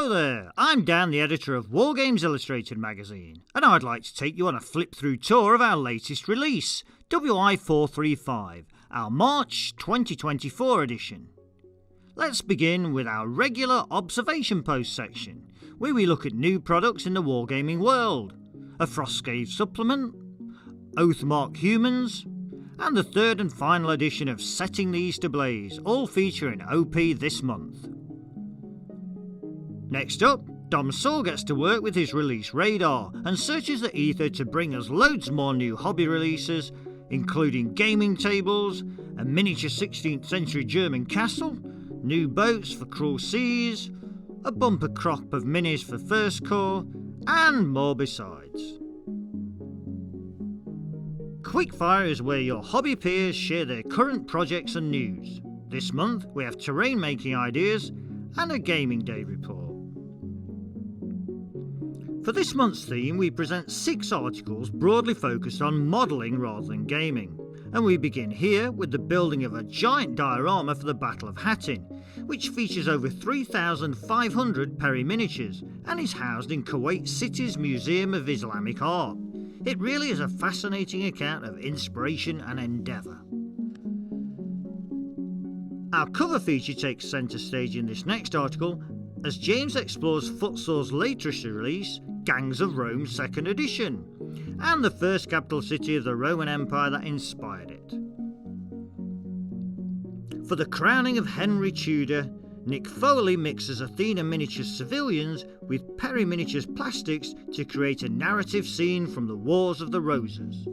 Hello there, I'm Dan, the editor of Wargames Illustrated magazine, and I'd like to take you on a flip-through tour of our latest release, Wi435, our March 2024 edition. Let's begin with our regular observation post section, where we look at new products in the wargaming world, a Frostgrave supplement, Oathmark humans, and the third and final edition of Setting the East Ablaze, all featuring OP this month. Next up, Dom Saw gets to work with his release radar and searches the ether to bring us loads more new hobby releases, including gaming tables, a miniature 16th century German castle, new boats for cruel seas, a bumper crop of minis for First Corps, and more besides. Quickfire is where your hobby peers share their current projects and news. This month we have terrain making ideas and a gaming day report. For this month's theme we present 6 articles broadly focused on modelling rather than gaming, and we begin here with the building of a giant diorama for the Battle of Hattin, which features over 3,500 Peri miniatures and is housed in Kuwait City's Museum of Islamic Art. It really is a fascinating account of inspiration and endeavour. Our cover feature takes centre stage in this next article as James explores Footsaw's latest release, Gangs of Rome 2nd edition, and the first capital city of the Roman Empire that inspired it. For the crowning of Henry Tudor, Nick Foley mixes Athena miniatures civilians with Peri miniatures plastics to create a narrative scene from the Wars of the Roses.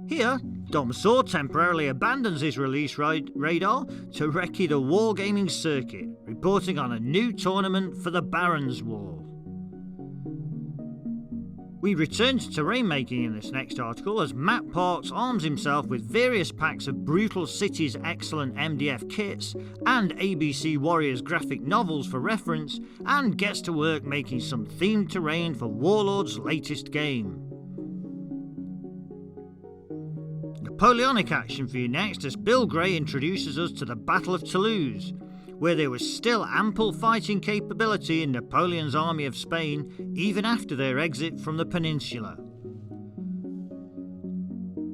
Here, Dom Saw temporarily abandons his release radar to recce the wargaming circuit, reporting on a new tournament for the Barons War. We return to terrain making in this next article as Matt Parks arms himself with various packs of Brutal City's excellent MDF kits and ABC Warriors graphic novels for reference, and gets to work making some themed terrain for Warlord's latest game. Napoleonic action for you next as Bill Gray introduces us to the Battle of Toulouse, where there was still ample fighting capability in Napoleon's army of Spain even after their exit from the peninsula.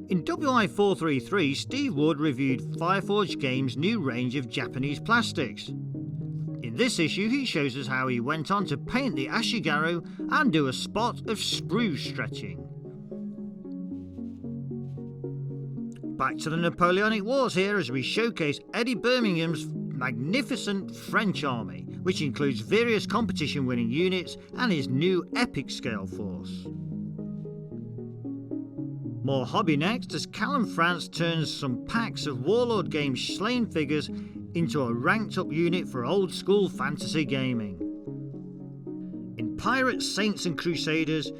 In WI433, Steve Wood reviewed Fireforge Games' new range of Japanese plastics. In this issue he shows us how he went on to paint the Ashigaru and do a spot of sprue stretching. Back to the Napoleonic Wars here as we showcase Eddie Birmingham's magnificent French army, which includes various competition-winning units and his new epic scale force. More hobby next as Callum France turns some packs of Warlord Games slain figures into a ranked up unit for old school fantasy gaming. In Pirates, Saints and Crusaders,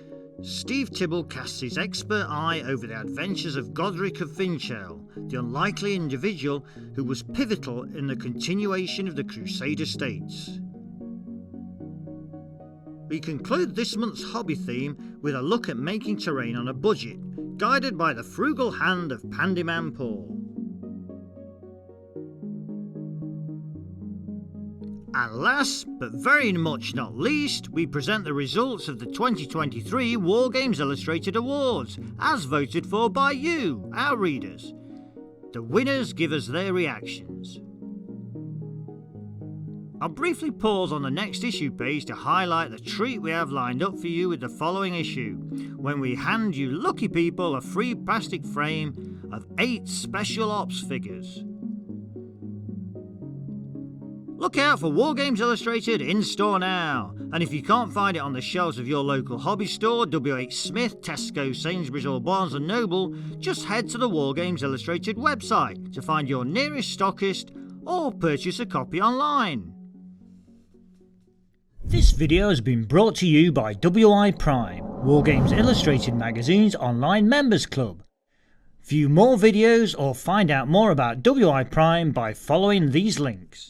Steve Tibble casts his expert eye over the adventures of Godric of Finchel, the unlikely individual who was pivotal in the continuation of the Crusader states. We conclude this month's hobby theme with a look at making terrain on a budget, guided by the frugal hand of Pandyman Paul. And last, but very much not least, we present the results of the 2023 Wargames Illustrated Awards, as voted for by you, our readers. The winners give us their reactions. I'll briefly pause on the next issue page to highlight the treat we have lined up for you with the following issue, when we hand you lucky people a free plastic frame of 8 Special Ops figures. Look out for Wargames Illustrated in store now, and if you can't find it on the shelves of your local hobby store, WH Smith, Tesco, Sainsbury's or Barnes & Noble, just head to the Wargames Illustrated website to find your nearest stockist or purchase a copy online. This video has been brought to you by WiPrime, Wargames Illustrated magazine's online members club. View more videos or find out more about WiPrime by following these links.